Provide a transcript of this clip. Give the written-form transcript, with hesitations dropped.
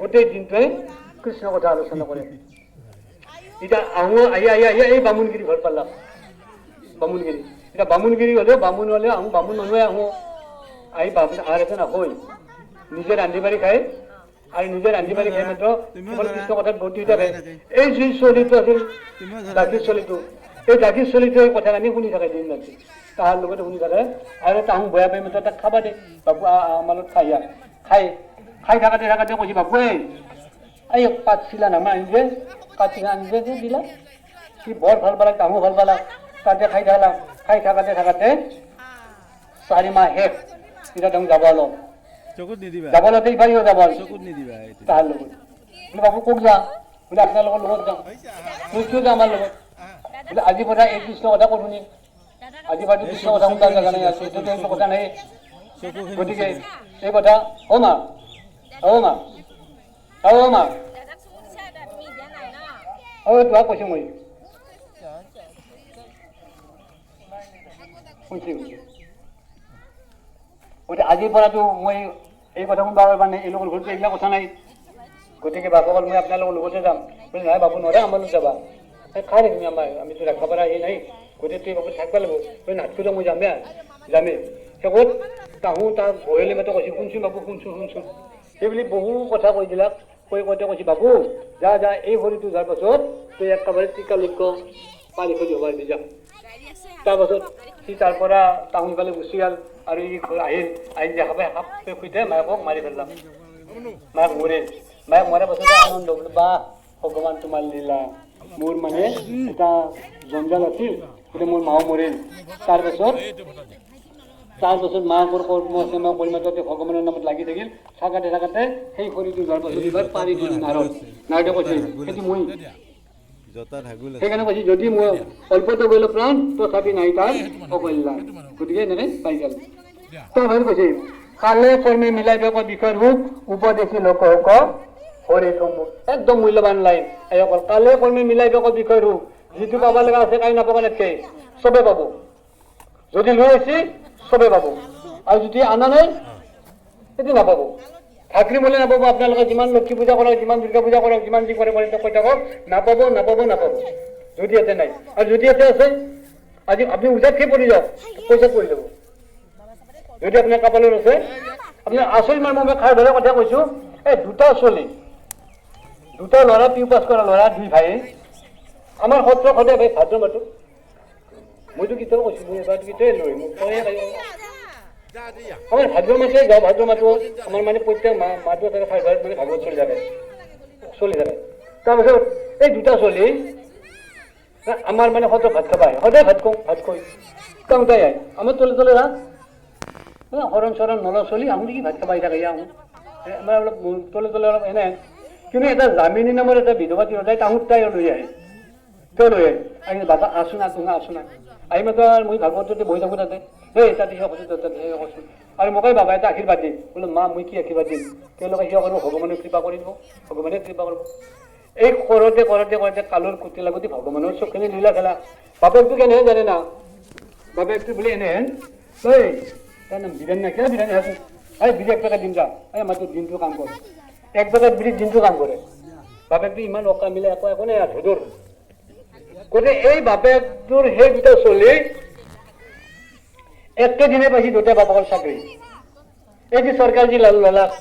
গোটেই দিনটোৱে কৃষ্ণ কথা আলোচনা কৰে। এতিয়া আহোঁ আহি এই বামুণগিৰি ঘৰ পালাম, বামুণগিৰি। এতিয়া বামুণগিৰি হ'লেও আহোঁ, বামুণ মানুহে আহোঁ, আহি বামুণ আহাৰ এজন আহোঁ, নিজে ৰান্ধি বাঢ়ি খায়, আৰু নিজে ৰান্ধি বাঢ়ি খাই মাত্ৰ কেৱল কৃষ্ণ কথাত বহুত দি থাকে। এই যি চলিটো আছিল ডাকিৰ চলিটো, এই ডাকিৰ চলিটোৱে কথাখিনি শুনি থাকে দিন ৰাতি, তাহাৰ লগতে শুনি থাকে। আৰু তাহোঁ বেয়া পাই মাত্ৰ তাক খাবা দে, বাবু আমাৰ লগত খাই থাকাতে কৈছে, বাবু এই পাত চিলা নামা আনিছে, কাটি আনিছে যে দিলা, সি বৰ ভাল পালাক, তাহোঁ ভাল পালাক, তাতে খাই থাকাতে 4 মাহ শেষ। তেতিয়া তাহোঁ যাব লওঁ, যাব লওঁতে ইফালেও যাব তাহাৰ লগত। বোলে বাবু ক'ত যা? বোলে আপোনাৰ লগত যাওঁ। তুই কিয় যা আমাৰ লগত? বোলে আজি পৰা এই কৃষ্ণ কথা কৈ শুনি, আজি পৰা কৃষ্ণ কথা শুনবা জাগা নাই আছে, এইটো কথা নাই। গতিকে এই কথা মা তোমাক কৈছো মই গতিকে আজিৰ পৰাতো মই এই কথা শুনবা মানে এই লগৰ ঘৰতো এইবিলাক কথা নাই। গতিকে বাপেকৰ মই আপোনালোকৰ লগতে যাম। বোলে নাই বাবু নোৱাৰে, আমাৰ লগত যাবা। খাই থাকিম আমিতো ৰাখিব পৰা এই নাই, গতিকে তুই বাবু থাকিব লাগিব। তই নাটকো মই যামেই শেষত তাহোঁ তাক বহিলে মাত্ৰ কৈছে, শুনচোন বাবু শুনচোন। সেইবুলি বহু কথা কৈ দিলাক। কওঁতে কৈছে, বাবু যা এই ভৰিটো যোৱাৰ পাছত তই একেবাৰে টিকালজ্ঞ পানী খোজ হ'ব যা। তাৰপাছত সি তাৰ পৰা তাহোঁ ইফালে গুচি গ'ল, আৰু ই আহি দেখা পাই সাপে খুঁটে মায়েকক মাৰি পেলাম, মায়েক মৰিল। মায়েক মৰাৰ পাছতে আনন্দ বোলো, বাহ ভগৱান তোমাৰ লীলা, মোৰ মানে এটা জঞ্জাল আছিল, গতিকে মোৰ মাও মৰিল। তাৰপাছত মাকৰ কৰ্ম আছে, মই কৰি মাত্ৰতে ভগৱানৰ নামত লাগি থাকিল। থাকাতে সেই শৰীৰটো যোৱাৰ পাছত এইবাৰ পাৰি দিল নাৰদে কৈছিল, সেইটো মই সেইকাৰণে কৈছে, যদি মই অল্পতে গ'লে প্ৰাণ তথাপি নাই তাৰ অকল্যাণ। গতিকে এনেকে পাই গ'ল। তাৰপৰা কৈছে, কালে কৰ্মে মিলাই বেক বিষয় ৰূপ উপদেশী লোক হৰিটো মোক। একদম মূল্যৱান লাইন এই অকল। কালে কৰ্মে মিলাই বেক বিষয় ৰূপ, যিটো পাব লগা আছে কাই নাপাব নাতকে চবে পাব। যদি লৈ আহিছে চবে পাব, আৰু যদি আনা নাই সেইটো নাপাব। ভাতৃ মূল্য নাপাব। আপোনালোকে যিমান লক্ষী পূজা কৰক, যিমান দুৰ্গা পূজা কৰক, যিমান যি কৰে কৈ থাকক, নাপাব। যদি ইয়াতে নাই, আৰু যদি ইয়াতে আছে আজি আপুনি উজাতকে পৰি যাওক, পইচাত পৰি যাব। যদি আপোনাৰ কপালত আছে, আপোনাৰ আচল মই খাই ধৰা কথা কৈছো, এই দুটা ল'ৰা পিউ পাছ কৰা ল'ৰা, 2 ভাই আমাৰ সত্ৰ সদায় ভাই ভাদ্ৰ মাতো। মইতো কেতিয়াও কৈছো, মই এবাৰ কেতিয়াই লৈ মোক আমাৰ ভাদ্ৰ মাতে যাওঁ, ভাদ্ৰ মাতো আমাৰ মানে প্ৰত্যেক মাহটো থাকে, মানে ভাগৱত চলি থাকে। তাৰপিছত এই 2টা ছোৱালী আমাৰ মানে সত্ৰ ভাত খাবাই, সদায় ভাত খুৱাই কামতাই আহে আমাৰ তলে ৰাস হৰণ চৰণ নলা চলি আহোঁ নেকি ভাত খাবাই থাকে আহোঁ। আমাৰ অলপ তলে অলপ এনে। কিন্তু এটা জামিনী নামৰ এটা বিধৱা তিৰোতাই তাহোঁত তাই লৈ আহে, আহি বাবা আছো না আহি মাত্ৰ মই ভাগৱততে বহি থাকোঁ তাতে, তাতে সেৱা কৈছোঁ কৈছোঁ। আৰু মোকেই বাবা এটা আশীৰ্বাদ দিম, বোলো মা মই কি আশীৰ্বাদ দিম, তেওঁলোকে সেৱা কৰিব, ভগৱানে কৃপা কৰিব, ভগৱানে কৃপা কৰিব। এই কৰোঁতে কালৰ কুটি লাগোতে ভগৱানৰ চবখিনি লীলা খেলা। বাপেকটো কেনেহে জানে না, বাপেকটো বোলে এনেহেন, তাৰ নাম বিধান নাই, কিয় বিধান আছোন, বিধি 1 পেকেট দিম যা, মাত্ৰ দিনটো কাম কৰে, 1 পেকেট বিধি দিনটো কাম কৰে। বাপেকটো ইমান অকা মিলে একো নাই ধুদুৰ। গতিকে এই বাপেকটোৰ সেই 2টা চলি একেদিনে পাইছে 2টা বাপেকৰ চাকৰি। এই যে চৰকাৰ যি ললাক